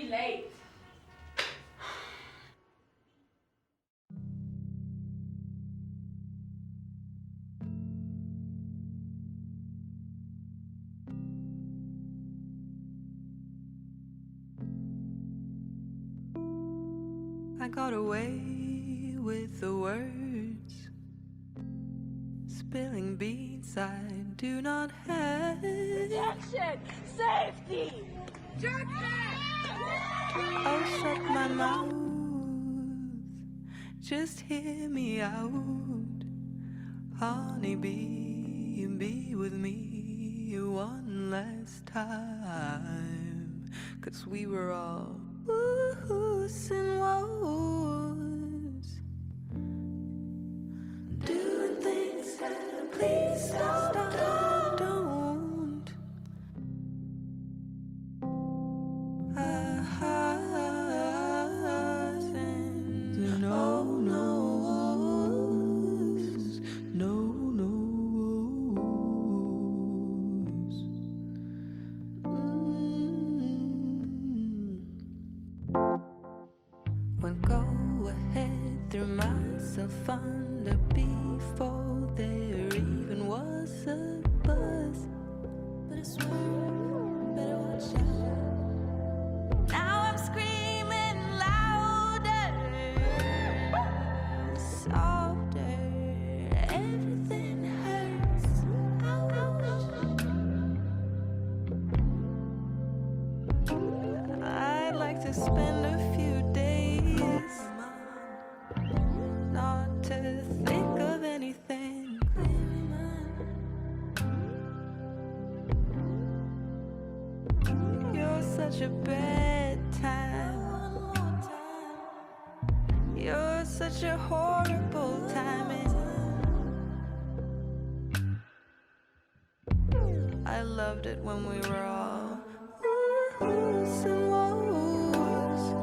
late. I got away with the words, spilling beans I do not have. Protection! Safety! I'll shut my mouth, just hear me out. Honey, be with me one last time. 'Cause we were all woos and woes, doing things that please stop, don't. No knows, no knows. When go ahead, threw myself under before there even was a buzz. But it's wrong, better watch out. Now I'm screaming louder, softer, everything hurts. I'd like to spend a few days not to think of anything. You're such a bad time. You're such a horrible timing. I loved it when we were all woos and woes,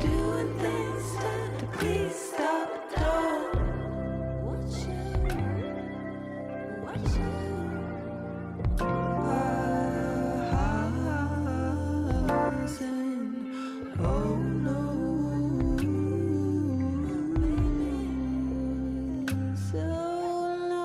doing things to please stop, don't. Watch out. Oh no. So no.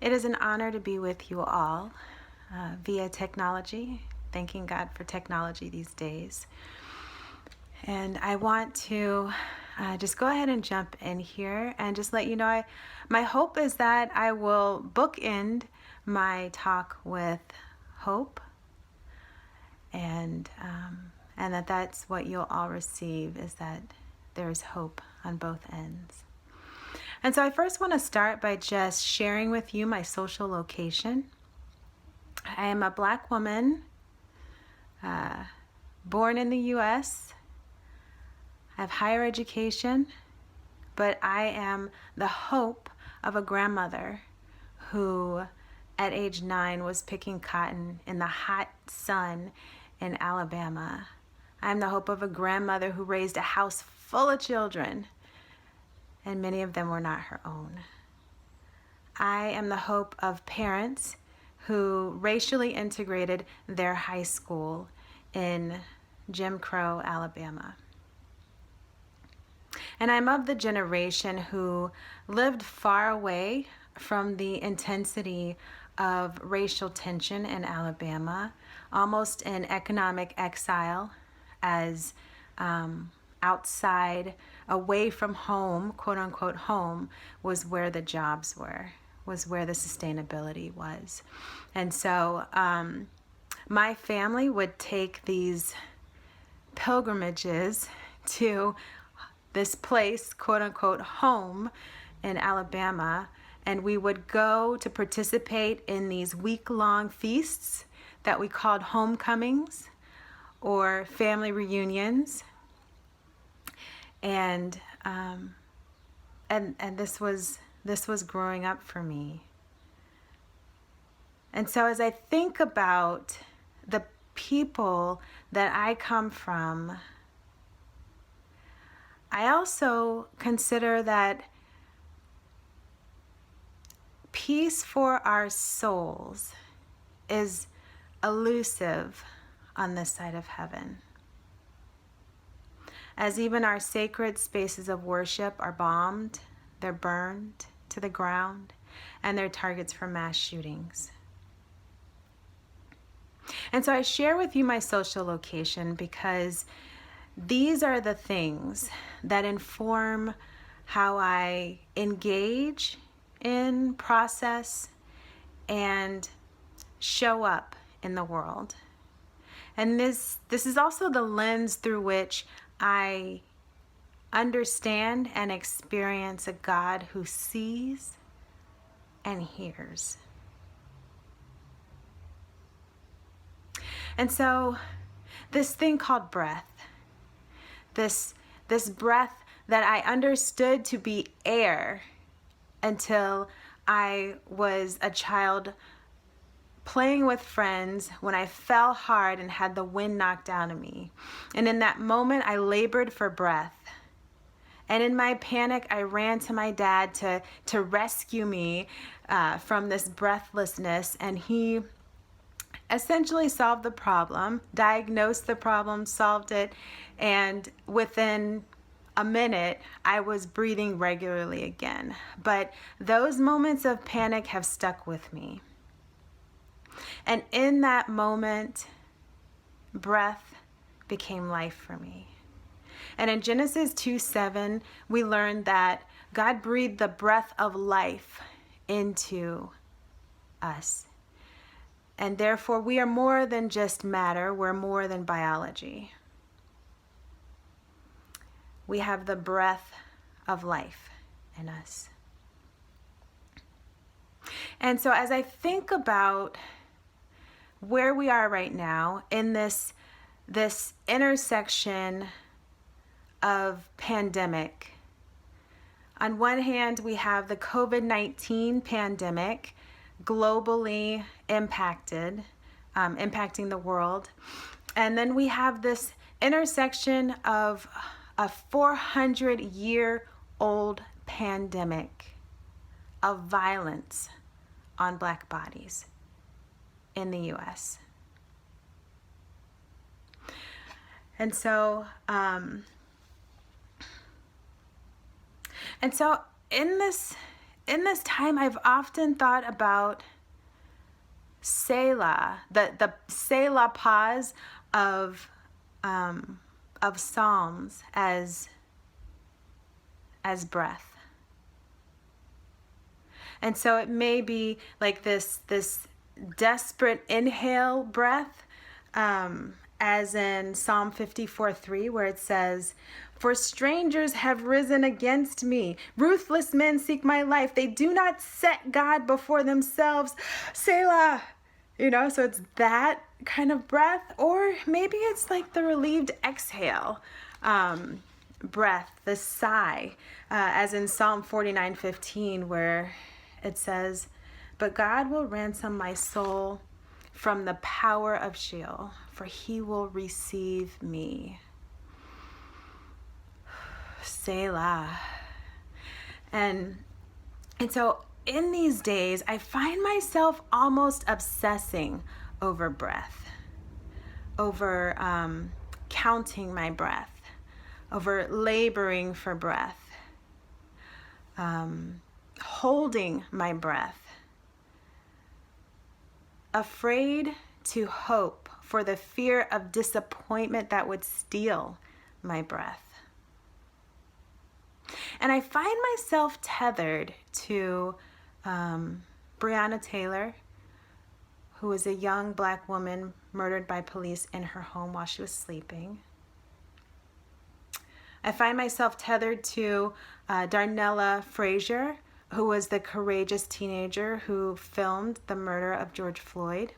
It is an honor to be with you all via technology. Thanking God for technology these days. And I want to just go ahead and jump in here and just let you know, my hope is that I will bookend my talk with hope, and that's what you'll all receive, is that there's hope on both ends. And so I first want to start by just sharing with you my social location. I am a Black woman, born in the U.S. I have higher education, but I am the hope of a grandmother who, at age 9, was picking cotton in the hot sun in Alabama. I'm the hope of a grandmother who raised a house full of children, and many of them were not her own. I am the hope of parents who racially integrated their high school in Jim Crow, Alabama. And I'm of the generation who lived far away from the intensity of racial tension in Alabama, almost in economic exile, as outside, away from home, quote unquote home, was where the jobs were, was where the sustainability was. And so my family would take these pilgrimages to this place, quote unquote, home in Alabama. And we would go to participate in these week-long feasts that we called homecomings or family reunions. And this was growing up for me. And so as I think about the people that I come from, I also consider that peace for our souls is elusive on this side of heaven. As even our sacred spaces of worship are bombed, they're burned to the ground, and they're targets for mass shootings. And so I share with you my social location because these are the things that inform how I engage in, process, and show up in the world. And this is also the lens through which I understand and experience a God who sees and hears. And so this thing called breath, this breath that I understood to be air until I was a child playing with friends when I fell hard and had the wind knocked out of me. And in that moment, I labored for breath. And in my panic, I ran to my dad to rescue me from this breathlessness. And he essentially solved the problem, diagnosed the problem, solved it. And within a minute, I was breathing regularly again. But those moments of panic have stuck with me. And in that moment, breath became life for me. And in Genesis 2:7, we learned that God breathed the breath of life into us. And therefore, we are more than just matter. We're more than biology. We have the breath of life in us. And so as I think about where we are right now in this intersection of pandemic, on one hand, we have the COVID-19 pandemic globally impacting the world. And then we have this intersection of a 400-year-old pandemic of violence on Black bodies in the U.S. And so in this time, I've often thought about Selah, the Selah pause of Psalms as breath. And so it may be like this desperate inhale breath, as in Psalm 54:3, where it says, "For strangers have risen against me. Ruthless men seek my life. They do not set God before themselves. Selah." So it's that kind of breath. Or maybe it's like the relieved exhale breath, the sigh, as in Psalm 49:15, where it says, "But God will ransom my soul from the power of Sheol, for he will receive me." Selah. And so in these days, I find myself almost obsessing over breath, over counting my breath, over laboring for breath, holding my breath, afraid to hope for the fear of disappointment that would steal my breath. And I find myself tethered to Breonna Taylor, who was a young Black woman murdered by police in her home while she was sleeping. I find myself tethered to Darnella Frazier, who was the courageous teenager who filmed the murder of George Floyd.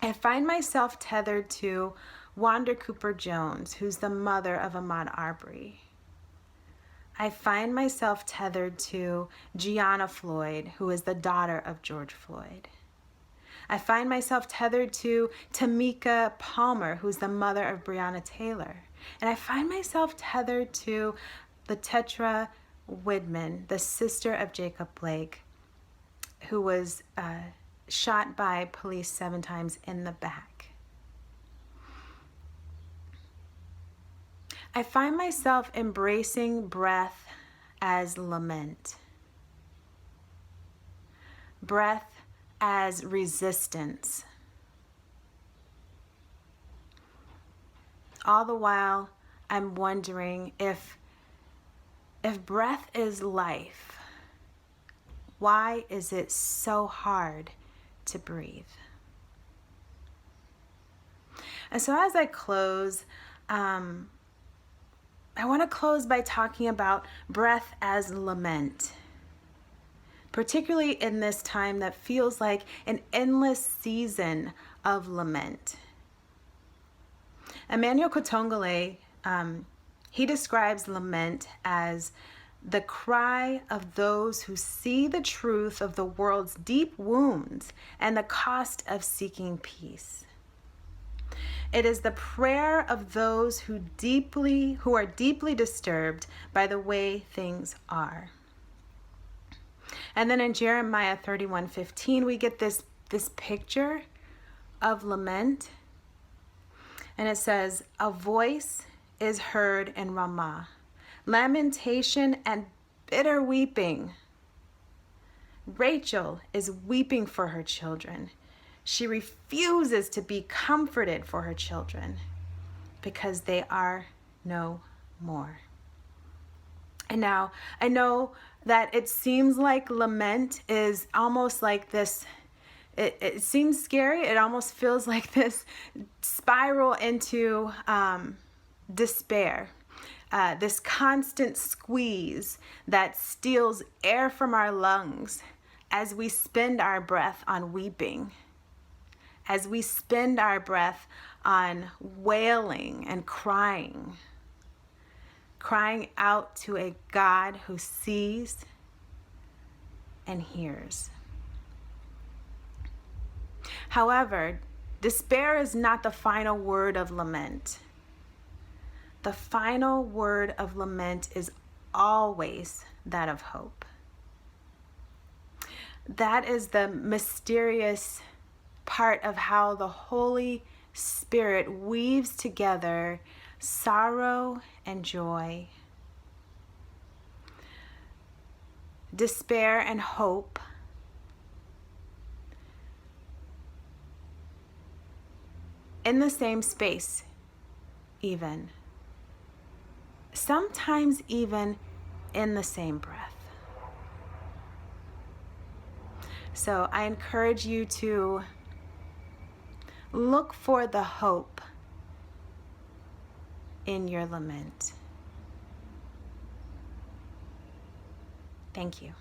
I find myself tethered to Wanda Cooper Jones, who's the mother of Ahmaud Arbery. I find myself tethered to Gianna Floyd, who is the daughter of George Floyd. I find myself tethered to Tamika Palmer, who's the mother of Breonna Taylor. And I find myself tethered to Tetra Widman, the sister of Jacob Blake, who was shot by police 7 times in the back. I find myself embracing breath as lament, breath as resistance. All the while, I'm wondering if breath is life, why is it so hard to breathe? And so as I close, I want to close by talking about breath as lament, particularly in this time that feels like an endless season of lament. Emmanuel Kotongole, he describes lament as the cry of those who see the truth of the world's deep wounds and the cost of seeking peace. It is the prayer of those who are deeply disturbed by the way things are. And then in Jeremiah 31:15, we get this picture of lament. And it says, "A voice is heard in Ramah, lamentation and bitter weeping. Rachel is weeping for her children. She refuses to be comforted for her children because they are no more." And now, I know that it seems like lament is almost like this, it seems scary. It almost feels like this spiral into despair, this constant squeeze that steals air from our lungs as we spend our breath on weeping, as we spend our breath on wailing and crying out to a God who sees and hears. However, despair is not the final word of lament. The final word of lament is always that of hope. That is the mysterious part of how the Holy Spirit weaves together sorrow and joy, despair and hope, in the same space, even. Sometimes even in the same breath. So I encourage you to look for the hope in your lament. Thank you.